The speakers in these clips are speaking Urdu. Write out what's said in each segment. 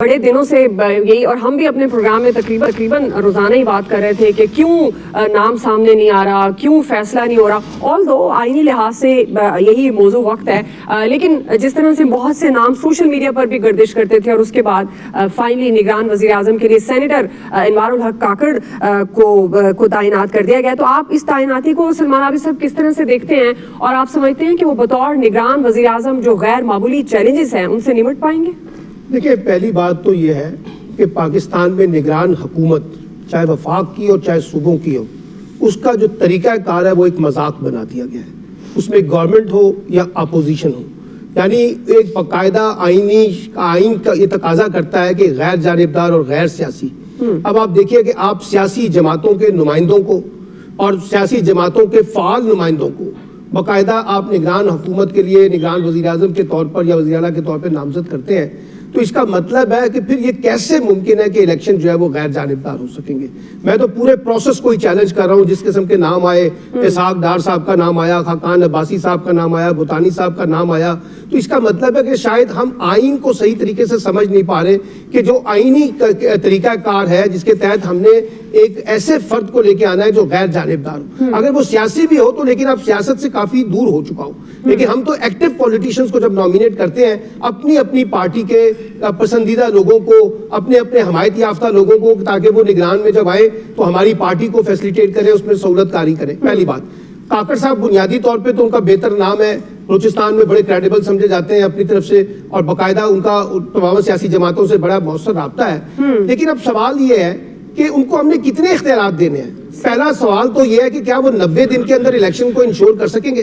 بڑے دنوں سے یہی، اور ہم بھی اپنے پروگرام میں تقریباً روزانہ ہی بات کر رہے تھے کہ کیوں نام سامنے نہیں آ رہا، کیوں فیصلہ نہیں ہو رہا، آل دو آئینی لحاظ سے یہی موضوع وقت ہے، لیکن جس طرح سے بہت سے نام سوشل میڈیا پر بھی گردش کرتے تھے اور اس کے بعد فائنلی نگران وزیر اعظم کے لیے سینیٹر انوار الحق کاکڑ کو تعینات کر دیا گیا، تو آپ اس تعیناتی کو سلمان عابد صاحب کس طرح سے دیکھتے ہیں، اور آپ سمجھتے ہیں کہ وہ بطور نگران وزیر اعظم جو غیر معمولی چیلنجز ہیں ان سے نمٹ پائیں گے؟ دیکھیں، پہلی بات تو یہ ہے کہ پاکستان میں نگران حکومت چاہے وفاق کی ہو چاہے صوبوں کی ہو، اس کا جو طریقہ کار ہے وہ ایک مذاق بنا دیا گیا ہے، اس میں گورنمنٹ ہو یا اپوزیشن ہو، یعنی ایک باقاعدہ آئین کا یہ تقاضا کرتا ہے کہ غیر جانبدار اور غیر سیاسی۔ اب آپ دیکھیے کہ آپ سیاسی جماعتوں کے نمائندوں کو اور سیاسی جماعتوں کے فعال نمائندوں کو باقاعدہ آپ نگران حکومت کے لیے نگران وزیر اعظم کے طور پر یا وزیر اعلیٰ کے طور پر نامزد کرتے ہیں، تو اس کا مطلب ہے کہ پھر یہ کیسے ممکن ہے کہ الیکشن جو ہے وہ غیر جانبدار ہو سکیں گے؟ میں تو پورے پروسیس کو ہی چیلنج کر رہا ہوں، جس قسم کے نام آئے، اسحاق ڈار صاحب کا نام آیا، خاقان عباسی صاحب کا نام آیا، بھوتانی صاحب کا نام آیا، تو اس کا مطلب ہے کہ شاید ہم آئین کو صحیح طریقے سے سمجھ نہیں پا رہے کہ جو آئینی طریقہ کار ہے جس کے تحت ہم نے ایک ایسے فرد کو لے کے آنا ہے جو غیر جانبدار ہو، اگر وہ سیاسی بھی ہو تو لیکن اب سیاست سے کافی دور ہو چکا ہو، لیکن ہم تو ایکٹیو پولیٹیشنز کو جب نامینیٹ کرتے ہیں اپنی اپنی پارٹی کے پسندیدہ لوگوں کو، اپنے اپنے حمایت یافتہ لوگوں کو، تاکہ وہ نگران میں جب آئے تو ہماری پارٹی کو فیسلیٹیٹ کرے، اس میں سہولت کاری کرے۔ پہلی بات، کاکڑ صاحب بنیادی طور پہ تو ان کا بہتر نام ہے، بلوچستان میں بڑے کریڈیبل سمجھے جاتے ہیں اپنی طرف سے، اور باقاعدہ ان کا تمام سیاسی جماعتوں سے بڑا مؤثر رابطہ ہے، لیکن اب سوال یہ ہے کہ ان کو ہم نے کتنے اختیارات دینے ہیں؟ پہلا سوال تو یہ ہے کہ کیا وہ 90 دن کے اندر الیکشن کو انشور کر سکیں گے،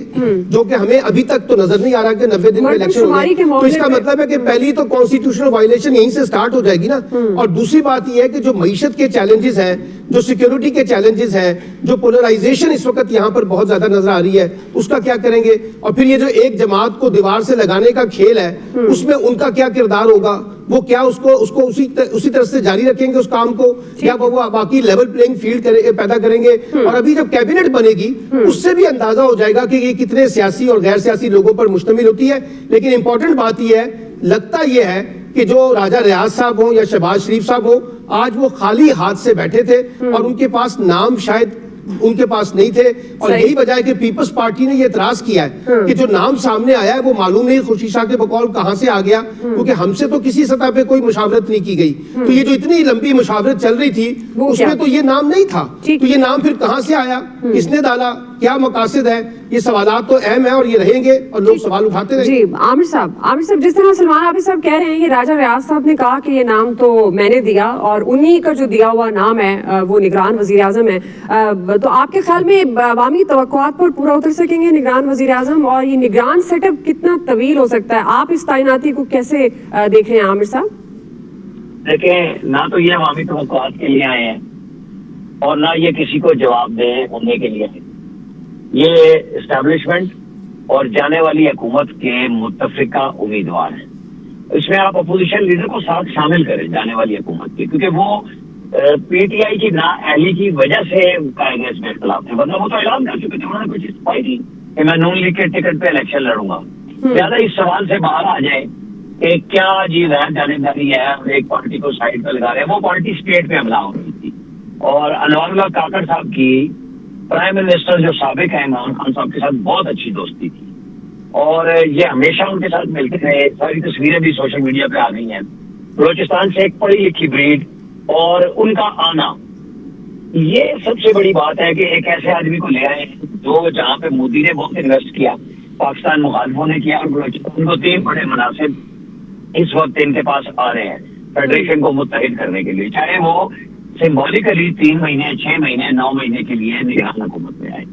جو کہ ہمیں ابھی تک تو نظر نہیں آ رہا کہ 90 دن میں الیکشن ہوگی، تو اس کا مطلب ہے کہ پہلی تو کانسٹیٹیوشنل وائلیشن یہیں سے سٹارٹ ہو جائے گی نا۔ اور دوسری بات یہ ہے کہ جو معیشت کے چیلنجز ہیں، جو سیکیورٹی کے چیلنجز ہیں، جو پولرائزیشن اس وقت یہاں پر بہت زیادہ نظر آ رہی ہے، اس کا کیا کریں گے؟ اور پھر یہ جو ایک جماعت کو دیوار سے لگانے کا کھیل ہے، اس میں ان کا کیا کردار ہوگا؟ وہ کیا اس کو اسی طرح سے جاری رکھیں گے اس کام کو، یا وہ باقی لیول پلینگ فیلڈ پیدا کریں گے؟ اور ابھی جب کیبنٹ بنے گی اس سے بھی اندازہ ہو جائے گا کہ یہ کتنے سیاسی اور غیر سیاسی لوگوں پر مشتمل ہوتی ہے۔ لیکن امپورٹنٹ بات یہ ہے، لگتا یہ ہے کہ جو راجہ ریاض صاحب ہوں یا شہباز شریف صاحب ہوں، آج وہ خالی ہاتھ سے بیٹھے تھے اور ان کے پاس نام شاید ان کے پاس نہیں تھے، اور یہی وجہ ہے کہ پیپلز پارٹی نے یہ اعتراض کیا ہے کہ جو نام سامنے آیا ہے وہ معلوم نہیں خورشید شاہ کے بقول کہاں سے آ گیا، کیونکہ ہم سے تو کسی سطح پہ کوئی مشاورت نہیں کی گئی، تو یہ جو اتنی لمبی مشاورت چل رہی تھی اس میں تو یہ نام نہیں تھا، تو یہ نام پھر کہاں سے آیا، کس نے ڈالا، کیا مقاصد ہے؟ یہ سوالات تو اہم ہیں اور یہ رہیں گے اور لوگ سوال اٹھاتے رہیں گے۔ جی عامر صاحب، جس طرح سلمان عابد صاحب کہہ رہے ہیں کہ راجہ ریاض صاحب نے کہا کہ یہ نام تو میں نے دیا اور انہی کا جو دیا ہوا نام ہے وہ نگران وزیر اعظم ہے، تو آپ کے خیال میں عوامی توقعات پر پورا اتر سکیں گے نگران وزیر اعظم، اور یہ نگران سیٹ اپ کتنا طویل ہو سکتا ہے؟ آپ اس تعیناتی کو کیسے دیکھ رہے ہیں عامر صاحب؟ دیکھیں، نہ تو یہ عوامی توقعات کے لیے آئے ہیں اور نہ یہ کسی کو جواب دینے کے لیے، یہ اسٹیبلشمنٹ اور جانے والی حکومت کے متفقہ امیدوار ہیں۔ اس میں آپ اپوزیشن لیڈر کو ساتھ شامل کریں جانے والی حکومت کے، کیونکہ وہ پی ٹی آئی کی نااہلی کی وجہ سے کہے گئے اس میں اختلاف ہے، ورنہ وہ تو اعلان کر چکے تھے، انہوں نے کوئی چیز پائی تھی کہ میں نون لیگ کے ٹکٹ پہ الیکشن لڑوں گا۔ لہٰذا اس سوال سے باہر آ جائے کہ کیا جی غیر جانبداری ہے، ایک پارٹی کو سائڈ پہ لگا رہے ہیں، وہ پارٹی اسٹیٹ پہ حملہ ہو رہی تھی، اور انوار اللہ کاکڑ صاحب کی پرائم منسٹر جو سابق ہیں عمران خان صاحب کے ساتھ بہت اچھی دوستی تھی، اور یہ ہمیشہ ان کے ساتھ ملتے رہے، ساری تصویریں بھی سوشل میڈیا پہ آ گئی ہیں۔ بلوچستان سے ایک پڑھی لکھی بریڈ اور ان کا آنا، یہ سب سے بڑی بات ہے کہ ایک ایسے آدمی کو لے آئے جو جہاں پہ مودی نے بہت انویسٹ کیا، پاکستان مخالفوں نے کیا، اور بلوچستان کو 3 بڑے مناصب اس وقت ان کے پاس آ رہے ہیں فیڈریشن کو متحد کرنے کے لیے، چاہے وہ سمبولیکلی 3 مہینے 6 مہینے 9 مہینے کے لیے نگران حکومت میں آئے۔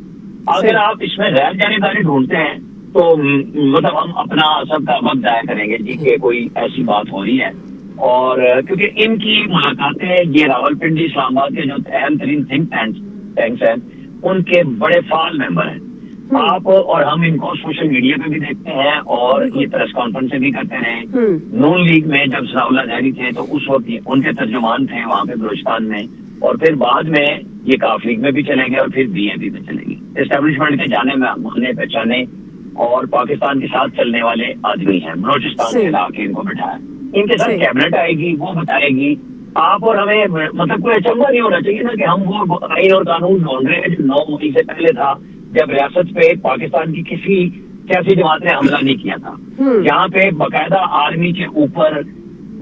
اگر آپ اس میں غیر جانبداری ڈھونڈتے ہیں تو مطلب ہم اپنا سب کا وقت ضائع کریں گے جی کہ کوئی ایسی بات ہو رہی ہے، اور کیونکہ ان کی ملاقاتیں یہ راولپنڈی اسلام آباد کے جو اہم ترین تھنک ٹینکس ہیں ان کے بڑے فعال ممبر ہیں۔ آپ اور ہم ان کو سوشل میڈیا پہ بھی دیکھتے ہیں اور یہ پریس کانفرنس بھی کرتے رہے۔ نون لیگ میں جب ثناء اللہ ظاہری تھے تو اس وقت ان کے ترجمان تھے وہاں پہ بلوچستان میں، اور پھر بعد میں یہ کاف لیگ میں بھی چلیں گے اور پھر بی اے پی میں چلیں گے۔ اسٹیبلشمنٹ کے جانے میں مانے پہچانے اور پاکستان کے ساتھ چلنے والے آدمی ہیں، بلوچستان سے لا کے ان کو بٹھایا۔ ان کے ساتھ صحیح۔ کیبنٹ آئے گی، وہ بتائے گی. آپ اور ہمیں مطلب کوئی اچنبھا نہیں ہونا چاہیے نا کہ ہم وہ آئین اور قانون ڈھونڈ رہے ہیں جو 9 مئی سے پہلے تھا، جب ریاست پہ پاکستان کی کسی سیاسی جماعت نے حملہ نہیں کیا تھا. یہاں پہ باقاعدہ آرمی کے اوپر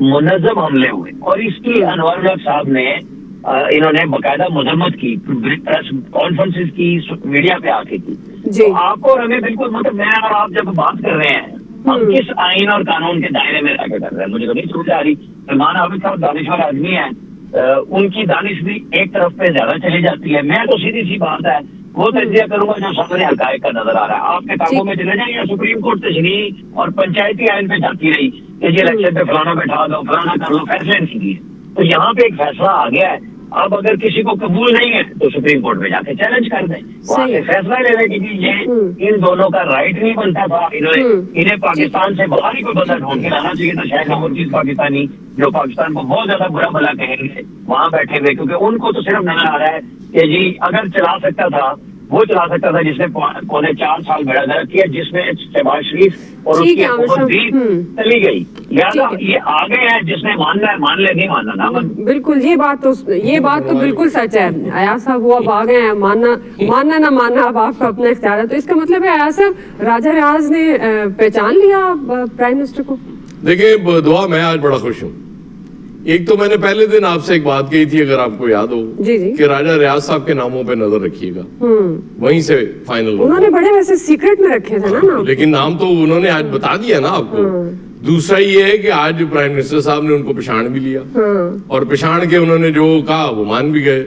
منظم حملے ہوئے، اور اس کی انوار الحق صاحب نے انہوں نے باقاعدہ مذمت کی، پریس کانفرنسز کی، میڈیا پہ آ کے کی. جی۔ تو آپ کو اور ہمیں بالکل مطلب میں اور آپ جب بات کر رہے ہیں، ہم کس آئین اور قانون کے دائرے میں رہ کے کر رہے ہیں؟ مجھے تو نہیں سمجھ آ رہی. سلمان عابد صاحب دانشور آدمی ہیں، ان کی دانش بھی ایک طرف پہ زیادہ چلی جاتی ہے. میں تو سیدھی سی بات ہے وہ تجزیہ کروں گا جو سامنے حقائق کا نظر آ رہا ہے. آپ کے کاموں میں چلے جائیں یا سپریم کورٹ تشریح اور پنچایتی آئین پہ جاتی رہی کہ یہ الیکشن پہ فلانا بیٹھا دو، فلانا کر لو، فیصلے نہیں دیے. تو یہاں پہ ایک فیصلہ آ گیا ہے، اب اگر کسی کو قبول نہیں ہے تو سپریم کورٹ میں جا کے چیلنج کر دیں، وہاں سے فیصلہ لے لیں کہ یہ ان دونوں کا رائٹ نہیں بنتا تھا. انہیں پاکستان سے باہر ہی کوئی بندہ ڈھونڈ کے لانا چاہیے تھا. شاید وہ چیز پاکستانی جو پاکستان کو بہت زیادہ برا بھلا کہیں گے وہاں بیٹھے ہوئے، کیونکہ ان کو تو صرف نظر آ رہا ہے کہ جی اگر چلا سکتا تھا وہ چلا سکتا تھا جس نے 4.25 سال بیڑا گرک کیا، جس میں شہباز شریف اور اس کی حکومت بھی چلی گئی. لہٰذا یہ آگے ہے، جس نے ماننا ہے مان لے، نہیں ماننا نہ مان. بالکل یہ بات تو بالکل سچ ہے. ایاز صاحب وہ اب آ گئے ہیں، ماننا نہ ماننا اب آپ کا اپنا اختیار ہے. تو اس کا مطلب ہے ایاز صاحب راجہ ریاض نے پہچان لیا پرائم منسٹر کو؟ دیکھیں دعا، میں آج بڑا خوش ہوں. ایک تو میں نے پہلے دن آپ سے ایک بات کہی تھی، اگر آپ کو یاد ہو، جی کہ راجہ ریاض صاحب کے ناموں پہ نظر رکھیے گا، وہیں سے فائنل انہوں نے بڑے ویسے سیکرٹ میں رکھے تھے نا نام، لیکن نام تو انہوں نے آج بتا دیا نا آپ کو. دوسرا یہ ہے کہ آج پرائم منسٹر صاحب نے ان کو پہچان بھی لیا، اور پہچان کے انہوں نے جو کہا وہ مان بھی گئے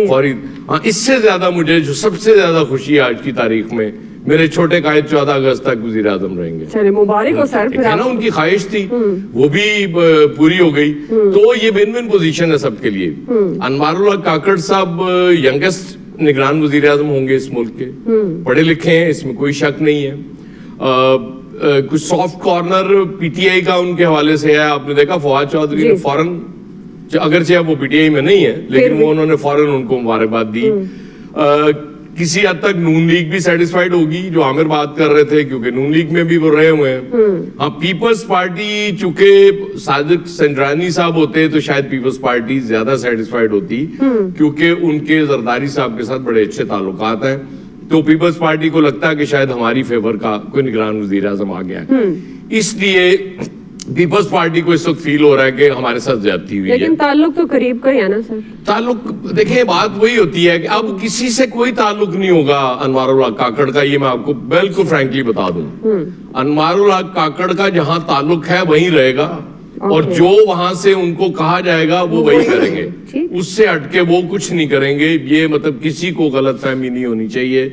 فوری. ہاں، اس سے زیادہ مجھے جو سب سے زیادہ خوشی ہے آج کی تاریخ میں، میرے چھوٹے قائد 14 اگست تک وزیر اعظم رہیں گے. چلے مبارک ہو سر. ہے نا، ان کی خواہش تھی وہ بھی پوری ہو گئی. تو یہ ون ون پوزیشن ہے سب کے لیے. انوار الحق کاکڑ صاحب ینگسٹ نگران وزیر اعظم ہوں گے اس ملک کے، پڑھے لکھے ہیں، اس میں کوئی شک نہیں ہے. کچھ soft corner P T I کا ان کے حوالے سے ہے. آپ نے دیکھا فواد چودھری نے فوراً، اگرچہ وہ پی ٹی آئی میں نہیں ہے لیکن وہ انہوں نے فوراً ان کو مبارکباد دی. کسی حد تک نون لیگ بھی سیٹسفائیڈ ہوگی، جو عامر بات کر رہے تھے، کیونکہ نون لیگ میں بھی وہ رہے ہوئے ہیں. ہاں، پیپلز پارٹی چونکہ صادق سنجرانی صاحب ہوتے تو شاید پیپلز پارٹی زیادہ سیٹسفائیڈ ہوتی، کیونکہ ان کے زرداری صاحب کے ساتھ بڑے اچھے تعلقات ہیں. تو پیپلز پارٹی کو لگتا ہے کہ شاید ہماری فیور کا کوئی نگران وزیر اعظم آ گیا ہے. اس لیے پیپلز پارٹی کو اس وقت فیل ہو رہا ہے کہ ہمارے ساتھ زیادتی ہوئی ہے. لیکن تعلق تو قریب کا ہی ہے نا سر. تعلق دیکھیں، بات وہی ہوتی ہے کہ اب کسی سے کوئی تعلق نہیں ہوگا انوار الحق کاکڑ کا. یہ میں آپ کو بالکل فرینکلی بتا دوں، انوار الحق کاکڑ کا جہاں تعلق ہے وہیں رہے گا، اور جو وہاں سے ان کو کہا جائے گا وہ وہی کریں گے. اس سے ہٹ کے وہ کچھ نہیں کریں گے. یہ مطلب کسی کو غلط فہمی نہیں ہونی چاہیے.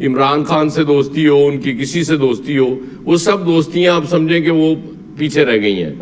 عمران خان سے دوستی ہو، ان کی کسی سے دوستی ہو، وہ سب دوستیاں آپ سمجھیں کہ وہ پیچھے رہ گئی ہیں.